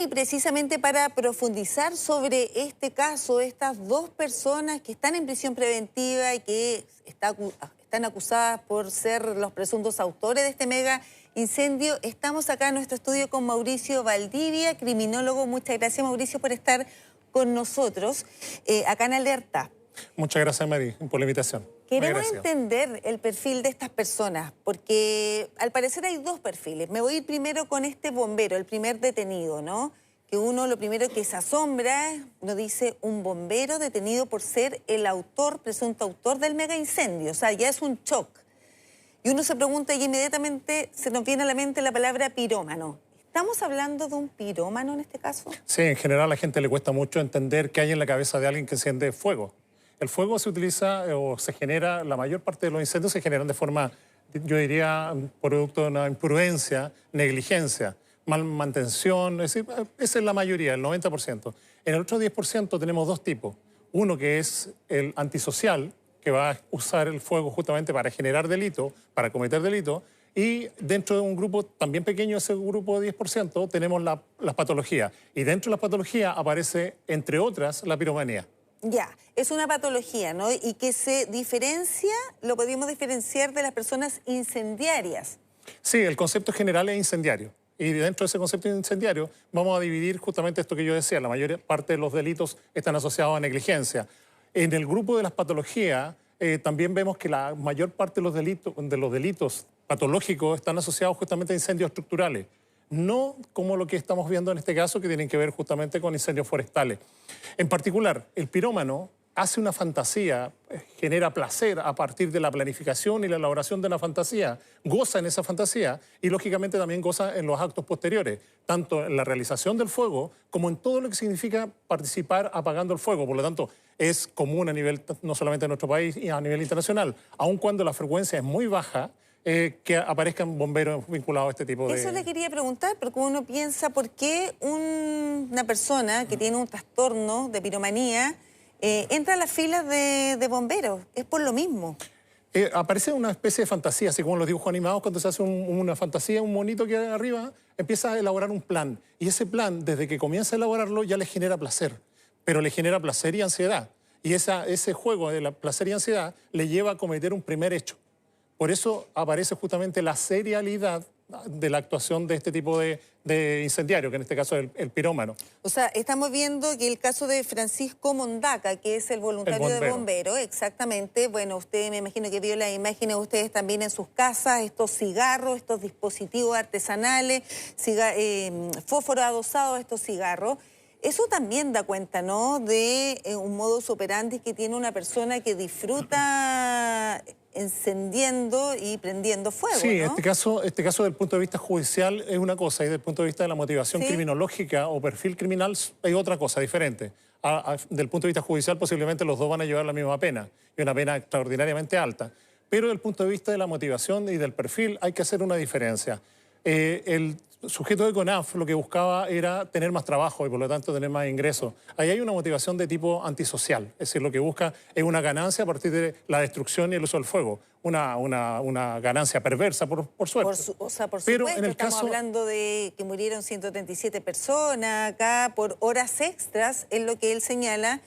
Y precisamente para profundizar sobre este caso, estas dos personas que están en prisión preventiva y que están acusadas por ser los presuntos autores de este mega incendio, estamos acá en nuestro estudio con Mauricio Valdivia, criminólogo. Muchas gracias, Mauricio, por estar con nosotros acá en Alerta. Muchas gracias, Mary, por la invitación. Queremos entender el perfil de estas personas, porque al parecer hay dos perfiles. Me voy a ir primero con este bombero, el primer detenido, ¿no? Que uno lo primero que se asombra, uno dice un bombero detenido por ser el autor, presunto autor del mega incendio. O sea, ya es un shock. Y uno se pregunta y inmediatamente se nos viene a la mente la palabra pirómano. ¿Estamos hablando de un pirómano en este caso? Sí, en general a la gente le cuesta mucho entender qué hay en la cabeza de alguien que enciende fuego. El fuego se utiliza o se genera, la mayor parte de los incendios se generan de forma, yo diría, producto de una imprudencia, negligencia, mal mantención, es decir, esa es la mayoría, el 90%. En el otro 10% tenemos dos tipos. Uno que es el antisocial, que va a usar el fuego justamente para generar delito, para cometer delito, y dentro de un grupo también pequeño, ese grupo de 10%, tenemos las patologías. Y dentro de las patologías aparece, entre otras, la piromanía. Ya, es una patología, ¿no? Y que se diferencia, lo podemos diferenciar de las personas incendiarias. Sí, el concepto general es incendiario. Y dentro de ese concepto incendiario vamos a dividir justamente esto que yo decía. La mayor parte de los delitos están asociados a negligencia. En el grupo de las patologías también vemos que la mayor parte de los delitos patológicos están asociados justamente a incendios estructurales. No como lo que estamos viendo en este caso, que tienen que ver justamente con incendios forestales. En particular, el pirómano hace una fantasía, genera placer a partir de la planificación y la elaboración de una fantasía, goza en esa fantasía y lógicamente también goza en los actos posteriores, tanto en la realización del fuego como en todo lo que significa participar apagando el fuego. Por lo tanto, es común a nivel, no solamente de nuestro país, y a nivel internacional, aun cuando la frecuencia es muy baja, que aparezcan bomberos vinculados a este tipo de... Eso le quería preguntar, porque uno piensa por qué una persona que tiene un trastorno de piromanía entra a las filas de bomberos. Es por lo mismo. Aparece una especie de fantasía, así como en los dibujos animados, cuando se hace una fantasía, un monito que arriba empieza a elaborar un plan. Y ese plan, desde que comienza a elaborarlo, ya le genera placer. Pero le genera placer y ansiedad. Y ese juego de la placer y ansiedad le lleva a cometer un primer hecho. Por eso aparece justamente la serialidad de la actuación de este tipo de incendiario, que en este caso es el pirómano. O sea, estamos viendo que el caso de Francisco Mondaca, que es el voluntario de bombero, exactamente. Bueno, usted me imagino que vio las imágenes ustedes también en sus casas, estos cigarros, estos dispositivos artesanales, fósforo adosado a estos cigarros. Eso también da cuenta, ¿no?, de un modus operandi que tiene una persona que disfruta encendiendo y prendiendo fuego, sí, ¿no? este caso desde el punto de vista judicial es una cosa y desde el punto de vista de la motivación criminológica o perfil criminal hay otra cosa diferente. Del punto de vista judicial posiblemente los dos van a llevar la misma pena y una pena extraordinariamente alta. Pero desde el punto de vista de la motivación y del perfil hay que hacer una diferencia. El sujeto de CONAF lo que buscaba era tener más trabajo y por lo tanto tener más ingresos. Ahí hay una motivación de tipo antisocial, es decir, lo que busca es una ganancia a partir de la destrucción y el uso del fuego, una ganancia perversa, por suerte. Por supuesto, pero en el estamos hablando de que murieron 137 personas acá por horas extras, es lo que él señala,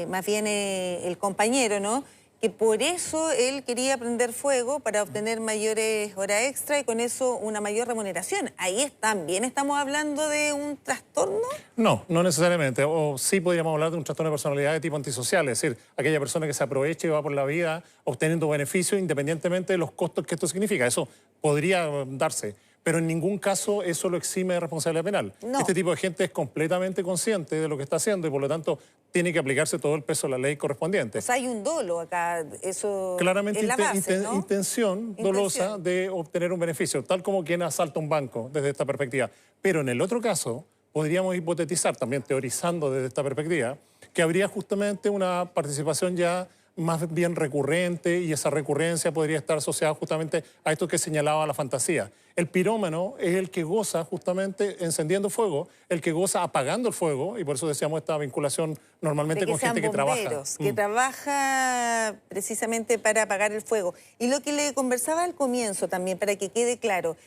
más bien el compañero, ¿no?, que por eso él quería prender fuego para obtener mayores horas extra y con eso una mayor remuneración. Ahí también estamos hablando de un trastorno. No, no necesariamente. O sí podríamos hablar de un trastorno de personalidad de tipo antisocial, es decir, aquella persona que se aprovecha y va por la vida obteniendo beneficios independientemente de los costos que esto significa. Eso podría darse. Pero en ningún caso eso lo exime de responsabilidad penal. No. Este tipo de gente es completamente consciente de lo que está haciendo y por lo tanto tiene que aplicarse todo el peso de la ley correspondiente. O sea, hay un dolo acá, eso claramente es la base, ¿no? Intención dolosa de obtener un beneficio, tal como quien asalta un banco desde esta perspectiva. Pero en el otro caso podríamos hipotetizar, también teorizando desde esta perspectiva, que habría justamente una participación ya más bien recurrente y esa recurrencia podría estar asociada justamente a esto que señalaba la fantasía. El pirómano es el que goza justamente encendiendo fuego, el que goza apagando el fuego y por eso decíamos esta vinculación normalmente con gente que trabaja. Que trabaja precisamente para apagar el fuego. Y lo que le conversaba al comienzo también, para que quede claro,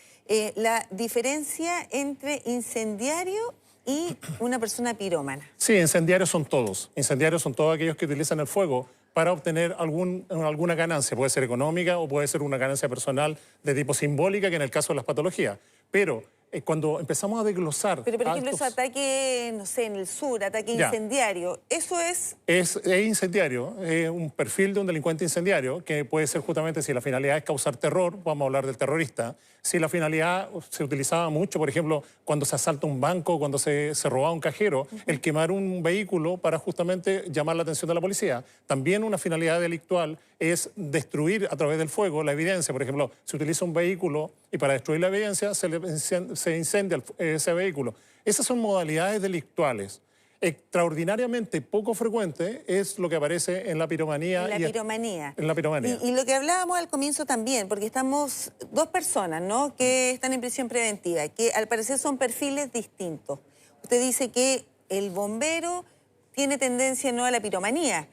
la diferencia entre incendiario y una persona pirómana. Sí, incendiarios son todos. Incendiarios son todos aquellos que utilizan el fuego para obtener alguna ganancia. Puede ser económica o puede ser una ganancia personal de tipo simbólica, que en el caso de las patologías. Pero cuando empezamos a desglosar... Pero, por ejemplo, ese ataque, no sé, en el sur, ataque incendiario, ¿eso es...? Es incendiario, es un perfil de un delincuente incendiario, que puede ser justamente, si la finalidad es causar terror, vamos a hablar del terrorista. Si la finalidad se utilizaba mucho, por ejemplo, cuando se asalta un banco, cuando se robaba un cajero, el quemar un vehículo para justamente llamar la atención de la policía. También una finalidad delictual es destruir a través del fuego la evidencia. Por ejemplo, se utiliza un vehículo y para destruir la evidencia se incendia ese vehículo. Esas son modalidades delictuales. Extraordinariamente poco frecuente es lo que aparece en la piromanía. En la piromanía. En la piromanía. Y lo que hablábamos al comienzo también, porque estamos dos personas, ¿no?, que están en prisión preventiva, que al parecer son perfiles distintos. Usted dice que el bombero tiene tendencia no a la piromanía.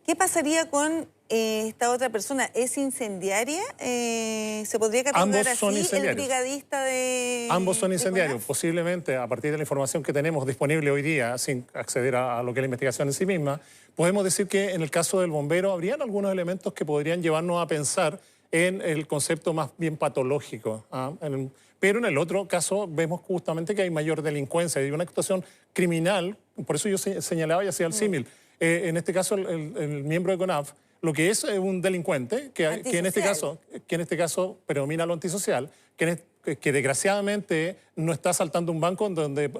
¿Qué pasaría con esta otra persona? ¿Es incendiaria? ¿Se podría catalogar así el brigadista de...? Ambos son incendiarios. Posiblemente, a partir de la información que tenemos disponible hoy día, sin acceder a lo que es la investigación en sí misma, podemos decir que en el caso del bombero habrían algunos elementos que podrían llevarnos a pensar en el concepto más bien patológico. Pero en el otro caso vemos justamente que hay mayor delincuencia y una actuación criminal. Por eso yo señalaba y hacía el símil. En este caso, el miembro de CONAF, lo que es un delincuente, que en este caso predomina lo antisocial, que desgraciadamente no está asaltando un banco donde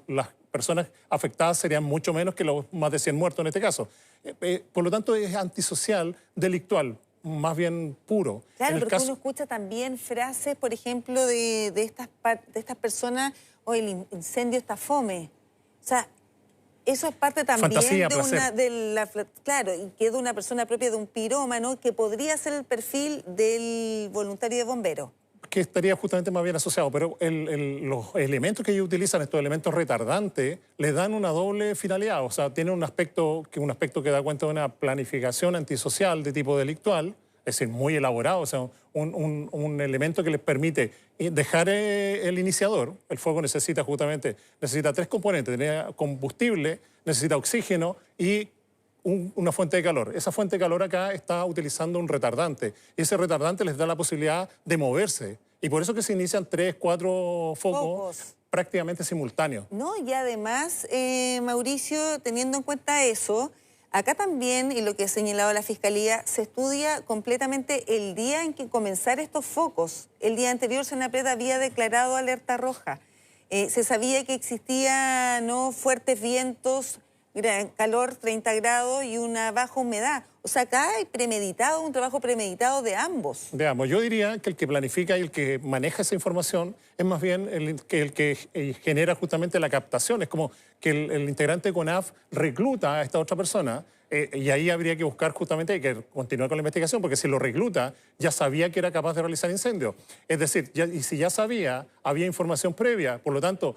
las personas afectadas serían mucho menos que los más de 100 muertos en este caso. Por lo tanto, es antisocial, delictual, más bien puro. Claro, porque uno escucha también frases, por ejemplo, de estas personas, o el incendio está fome. O sea, eso es parte también fantasía, claro, y que es de una persona propia de un pirómano, que podría ser el perfil del voluntario de bombero. Que estaría justamente más bien asociado, pero los elementos que ellos utilizan, estos elementos retardantes, les dan una doble finalidad. O sea, tienen un aspecto que da cuenta de una planificación antisocial de tipo delictual, es decir, muy elaborado, o sea, un elemento que les permite dejar el iniciador. El fuego necesita tres componentes: necesita combustible, necesita oxígeno y una fuente de calor. Esa fuente de calor acá está utilizando un retardante, y ese retardante les da la posibilidad de moverse. Y por eso que se inician 3, 4 focos prácticamente simultáneos. No, y además, Mauricio, teniendo en cuenta eso, acá también, y lo que ha señalado la Fiscalía, se estudia completamente el día en que comenzar estos focos. El día anterior, Senapred había declarado alerta roja. Se sabía que existían fuertes vientos, calor 30 grados y una baja humedad. O sea, acá hay un trabajo premeditado de ambos. Veamos, yo diría que el que planifica y el que maneja esa información es más bien el que genera justamente la captación. Es como que el integrante de CONAF recluta a esta otra persona, y ahí habría que buscar justamente, hay que continuar con la investigación, porque si lo recluta, ya sabía que era capaz de realizar incendios. Es decir, y si ya sabía, había información previa. Por lo tanto,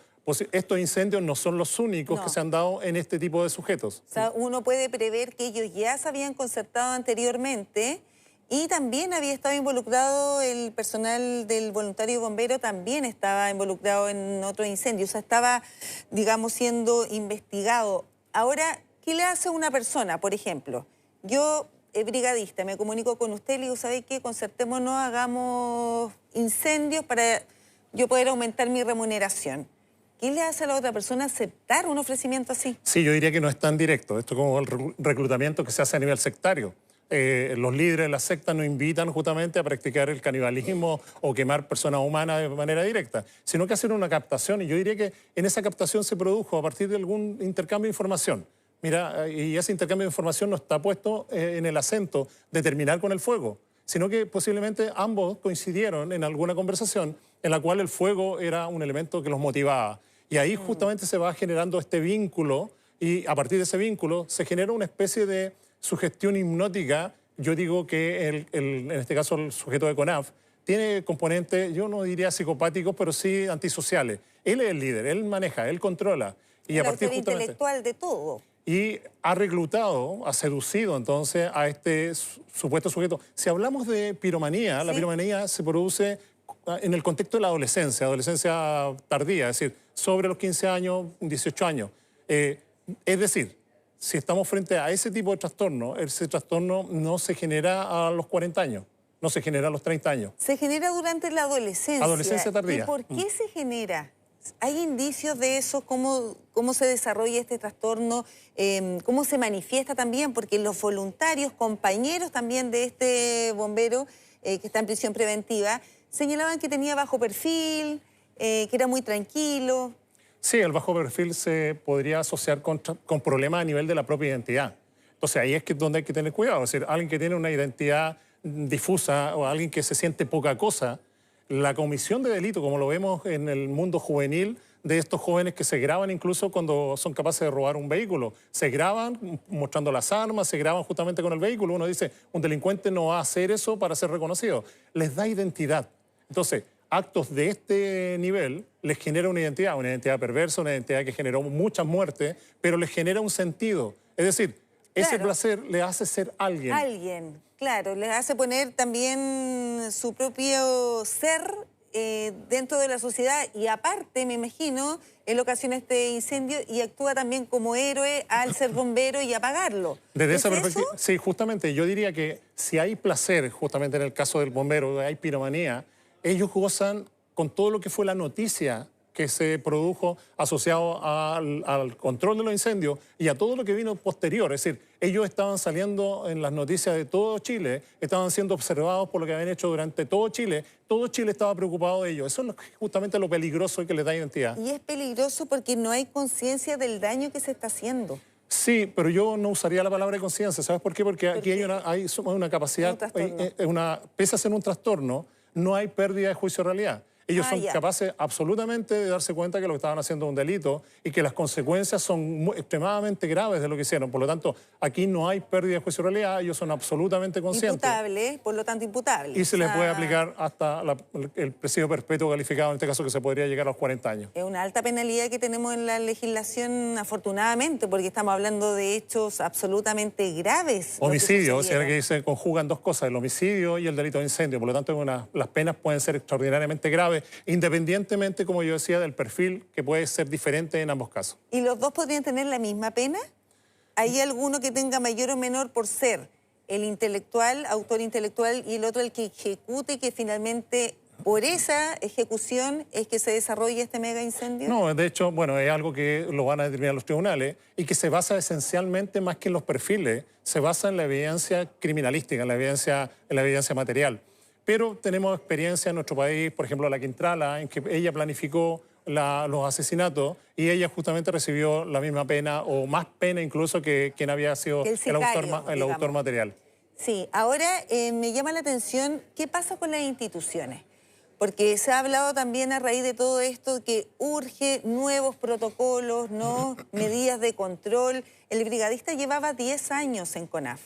estos incendios no son los únicos que se han dado en este tipo de sujetos. O sea, uno puede prever que ellos ya se habían concertado anteriormente, y también había estado involucrado el personal del voluntario bombero, también estaba involucrado en otro incendio. O sea, estaba, digamos, siendo investigado. Ahora, ¿qué le hace a una persona? Por ejemplo, yo, brigadista, me comunico con usted y le digo, ¿sabe qué? Concertémonos, hagamos incendios para yo poder aumentar mi remuneración. ¿Qué le hace a la otra persona aceptar un ofrecimiento así? Sí, yo diría que no es tan directo. Esto es como el reclutamiento que se hace a nivel sectario. Los líderes de la secta no invitan justamente a practicar el canibalismo o quemar personas humanas de manera directa, sino que hacen una captación, y yo diría que en esa captación se produjo a partir de algún intercambio de información. Mira, y ese intercambio de información no está puesto en el acento de terminar con el fuego, sino que posiblemente ambos coincidieron en alguna conversación en la cual el fuego era un elemento que los motivaba. Y ahí justamente se va generando este vínculo, y a partir de ese vínculo se genera una especie de sugestión hipnótica. Yo digo que en este caso el sujeto de CONAF tiene componentes, yo no diría psicopáticos, pero sí antisociales. Él es el líder, él maneja, él controla. Y el autor intelectual de todo. Y ha reclutado, ha seducido entonces a este supuesto sujeto. Si hablamos de piromanía, la piromanía se produce en el contexto de la adolescencia tardía, es decir, sobre los 15 años, 18 años. Es decir, si estamos frente a ese tipo de trastorno, ese trastorno no se genera a los 40 años, no se genera a los 30 años. Se genera durante la adolescencia. Adolescencia tardía. ¿Y por qué se genera? ¿Hay indicios de eso? ¿Cómo se desarrolla este trastorno? ¿Cómo se manifiesta también? Porque los voluntarios, compañeros también de este bombero que está en prisión preventiva, señalaban que tenía bajo perfil, que era muy tranquilo. Sí, el bajo perfil se podría asociar con problemas a nivel de la propia identidad. Entonces ahí es donde hay que tener cuidado. Es decir, alguien que tiene una identidad difusa o alguien que se siente poca cosa, la comisión de delito, como lo vemos en el mundo juvenil, de estos jóvenes que se graban incluso cuando son capaces de robar un vehículo. Se graban mostrando las armas, se graban justamente con el vehículo. Uno dice, un delincuente no va a hacer eso para ser reconocido. Les da identidad. Entonces, actos de este nivel les genera una identidad perversa, una identidad que generó muchas muertes, pero les genera un sentido. Es decir, ese placer le hace ser alguien. Alguien, claro, les hace poner también su propio ser dentro de la sociedad y aparte, me imagino, él ocasiona este incendio y actúa también como héroe al ser bombero y apagarlo. Desde esa perspectiva, sí, justamente, yo diría que si hay placer, justamente en el caso del bombero, hay piromanía, ellos gozan con todo lo que fue la noticia que se produjo asociado al control de los incendios y a todo lo que vino posterior. Es decir, ellos estaban saliendo en las noticias de todo Chile, estaban siendo observados por lo que habían hecho durante todo Chile estaba preocupado de ellos. Eso es justamente lo peligroso que les da identidad. Y es peligroso porque no hay conciencia del daño que se está haciendo. Sí, pero yo no usaría la palabra conciencia. ¿Sabes por qué? Porque aquí hay una capacidad, pese a ser un trastorno, no hay pérdida de juicio de realidad. Ellos son capaces absolutamente de darse cuenta que lo que estaban haciendo es un delito y que las consecuencias son extremadamente graves de lo que hicieron. Por lo tanto, aquí no hay pérdida de juicio de realidad, ellos son absolutamente conscientes. Imputable, por lo tanto imputable. Y se les puede aplicar hasta el presidio perpetuo calificado, en este caso que se podría llegar a los 40 años. Es una alta penalidad que tenemos en la legislación, afortunadamente, porque estamos hablando de hechos absolutamente graves. Homicidio, o sea que se conjugan dos cosas, el homicidio y el delito de incendio. Por lo tanto, las penas pueden ser extraordinariamente graves, independientemente, como yo decía, del perfil que puede ser diferente en ambos casos. ¿Y los dos podrían tener la misma pena? ¿Hay alguno que tenga mayor o menor por ser el intelectual, autor intelectual, y el otro el que ejecute y que finalmente por esa ejecución es que se desarrolla este mega incendio? No, de hecho, bueno, es algo que lo van a determinar los tribunales y que se basa esencialmente más que en los perfiles, se basa en la evidencia criminalística, en la evidencia material. Pero tenemos experiencia en nuestro país, por ejemplo, la Quintrala, en que ella planificó los asesinatos y ella justamente recibió la misma pena o más pena incluso que quien había sido el autor material. Sí, ahora me llama la atención qué pasa con las instituciones, porque se ha hablado también a raíz de todo esto que urge nuevos protocolos, ¿no? Medidas de control. El brigadista llevaba 10 años en CONAF.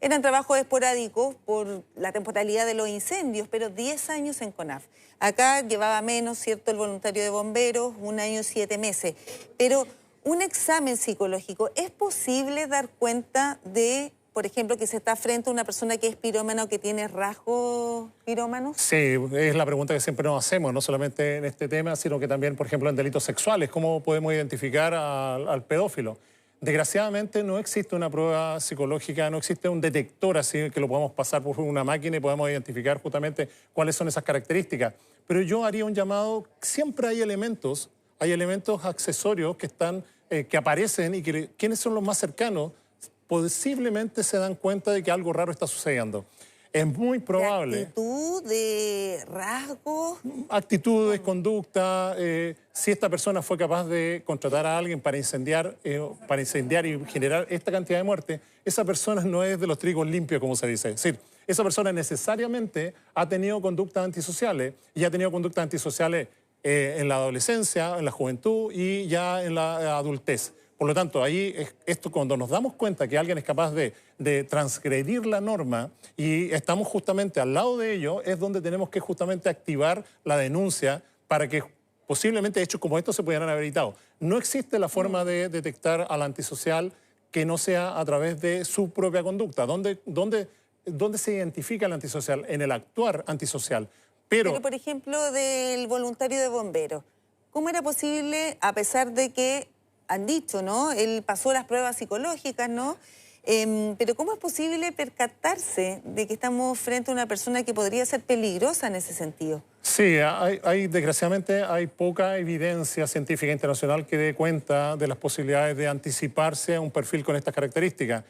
Eran trabajos esporádicos por la temporalidad de los incendios, pero 10 años en CONAF. Acá llevaba menos, ¿cierto?, el voluntario de bomberos, 1 año y 7 meses. Pero un examen psicológico, ¿es posible dar cuenta de, por ejemplo, que se está frente a una persona que es pirómana o que tiene rasgos pirómanos? Sí, es la pregunta que siempre nos hacemos, no solamente en este tema, sino que también, por ejemplo, en delitos sexuales. ¿Cómo podemos identificar al pedófilo? Desgraciadamente no existe una prueba psicológica, no existe un detector así que lo podamos pasar por una máquina y podemos identificar justamente cuáles son esas características. Pero yo haría un llamado, siempre hay elementos accesorios que aparecen y que quienes son los más cercanos posiblemente se dan cuenta de que algo raro está sucediendo. Es muy probable. ¿De actitud, de rasgos? Actitudes, conducta. Si esta persona fue capaz de contratar a alguien para incendiar y generar esta cantidad de muertes, esa persona no es de los trigos limpios, como se dice. Es decir, esa persona necesariamente ha tenido conductas antisociales y ha tenido conductas antisociales en la adolescencia, en la juventud y ya en la adultez. Por lo tanto, ahí esto cuando nos damos cuenta que alguien es capaz de transgredir la norma y estamos justamente al lado de ello, es donde tenemos que justamente activar la denuncia para que posiblemente hechos como estos se pudieran haber evitado. No existe la forma de detectar al antisocial que no sea a través de su propia conducta. ¿Dónde se identifica el antisocial? En el actuar antisocial. Pero, por ejemplo, del voluntario de bomberos, ¿cómo era posible, a pesar de que han dicho, ¿no? Él pasó las pruebas psicológicas, ¿no? Pero ¿cómo es posible percatarse de que estamos frente a una persona que podría ser peligrosa en ese sentido? Sí, desgraciadamente hay poca evidencia científica internacional que dé cuenta de las posibilidades de anticiparse a un perfil con estas características.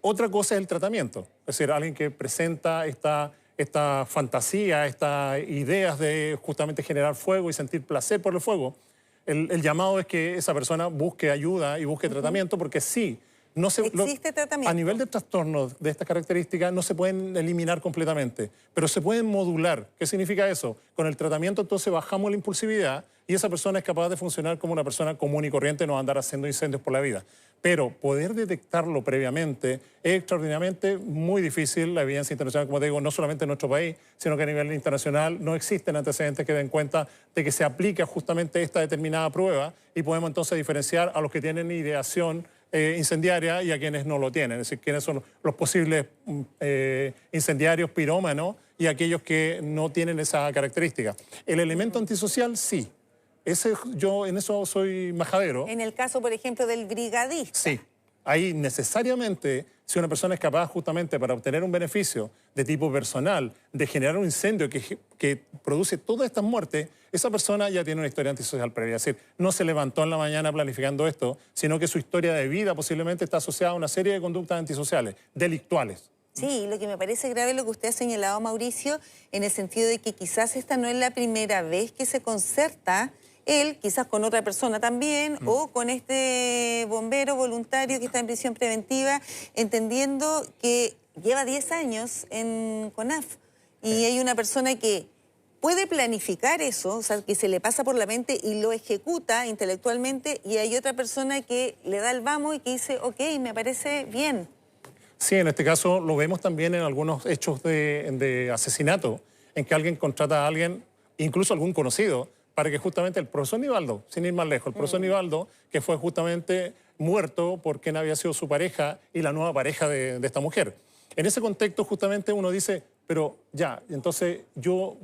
Otra cosa es el tratamiento, es decir, alguien que presenta esta fantasía, estas ideas de justamente generar fuego y sentir placer por el fuego. El llamado es que esa persona busque ayuda y busque tratamiento, porque sí, ¿Existe tratamiento? A nivel de trastornos de estas características no se pueden eliminar completamente, pero se pueden modular. ¿Qué significa eso? Con el tratamiento entonces bajamos la impulsividad y esa persona es capaz de funcionar como una persona común y corriente, no andar haciendo incendios por la vida. Pero poder detectarlo previamente es extraordinariamente muy difícil. La evidencia internacional, como te digo, no solamente en nuestro país, sino que a nivel internacional no existen antecedentes que den cuenta de que se aplica justamente esta determinada prueba y podemos entonces diferenciar a los que tienen ideación incendiaria y a quienes no lo tienen, es decir, quiénes son los posibles incendiarios pirómanos y aquellos que no tienen esa característica. El elemento antisocial, sí. Yo en eso soy majadero. En el caso, por ejemplo, del brigadista. Sí. Ahí necesariamente, si una persona es capaz justamente para obtener un beneficio de tipo personal, de generar un incendio que produce todas estas muertes, esa persona ya tiene una historia antisocial previa. Es decir, no se levantó en la mañana planificando esto, sino que su historia de vida posiblemente está asociada a una serie de conductas antisociales, delictuales. Sí, lo que me parece grave es lo que usted ha señalado, Mauricio, en el sentido de que quizás esta no es la primera vez que se concerta él, quizás con otra persona también, o con este bombero voluntario que está en prisión preventiva, entendiendo que lleva 10 años en CONAF. Y hay una persona que puede planificar eso, o sea, que se le pasa por la mente y lo ejecuta intelectualmente, y hay otra persona que le da el vamos y que dice, ok, me parece bien. Sí, en este caso lo vemos también en algunos hechos de asesinato, en que alguien contrata a alguien, incluso algún conocido, para que justamente el profesor Nivaldo, sin ir más lejos, el profesor Nivaldo, que fue justamente muerto por quien había sido su pareja y la nueva pareja de esta mujer. En ese contexto justamente uno dice, pero ya, entonces yo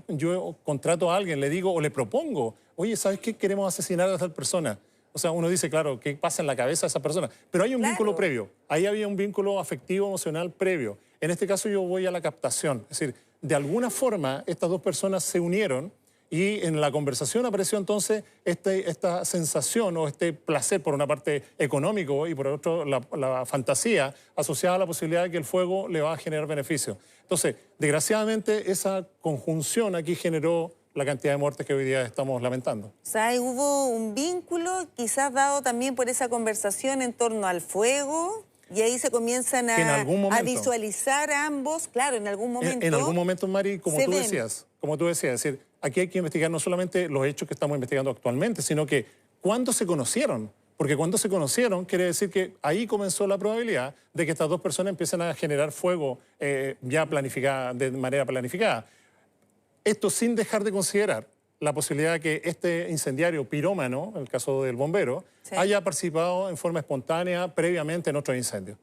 contrato a alguien, le digo o le propongo, oye, ¿sabes qué? Queremos asesinar a tal persona. O sea, uno dice, claro, ¿qué pasa en la cabeza de esa persona? Pero hay un vínculo previo, ahí había un vínculo afectivo, emocional previo. En este caso yo voy a la captación, es decir, de alguna forma estas dos personas se unieron y en la conversación apareció entonces esta sensación o este placer, por una parte económico y por otro la fantasía asociada a la posibilidad de que el fuego le va a generar beneficios. Entonces, desgraciadamente, esa conjunción aquí generó la cantidad de muertes que hoy día estamos lamentando. O sea, hubo un vínculo quizás dado también por esa conversación en torno al fuego. Y ahí se comienzan a visualizar a ambos, claro, en algún momento. En algún momento, Mari, como tú decías, es decir, aquí hay que investigar no solamente los hechos que estamos investigando actualmente, sino que cuándo se conocieron. Porque cuando se conocieron quiere decir que ahí comenzó la probabilidad de que estas dos personas empiecen a generar fuego ya planificada, de manera planificada. Esto sin dejar de considerar la posibilidad de que este incendiario pirómano, en el caso del bombero, haya participado en forma espontánea previamente en otros incendios.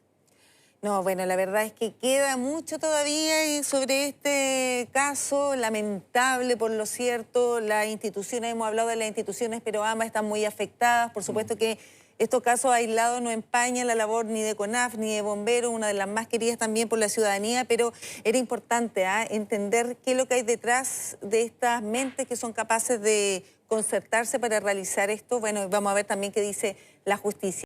No, bueno, la verdad es que queda mucho todavía sobre este caso, lamentable por lo cierto. Las instituciones, hemos hablado de las instituciones, pero ambas están muy afectadas. Por supuesto que estos casos aislados no empañan la labor ni de CONAF ni de bomberos, una de las más queridas también por la ciudadanía, pero era importante entender qué es lo que hay detrás de estas mentes que son capaces de concertarse para realizar esto. Bueno, vamos a ver también qué dice la justicia.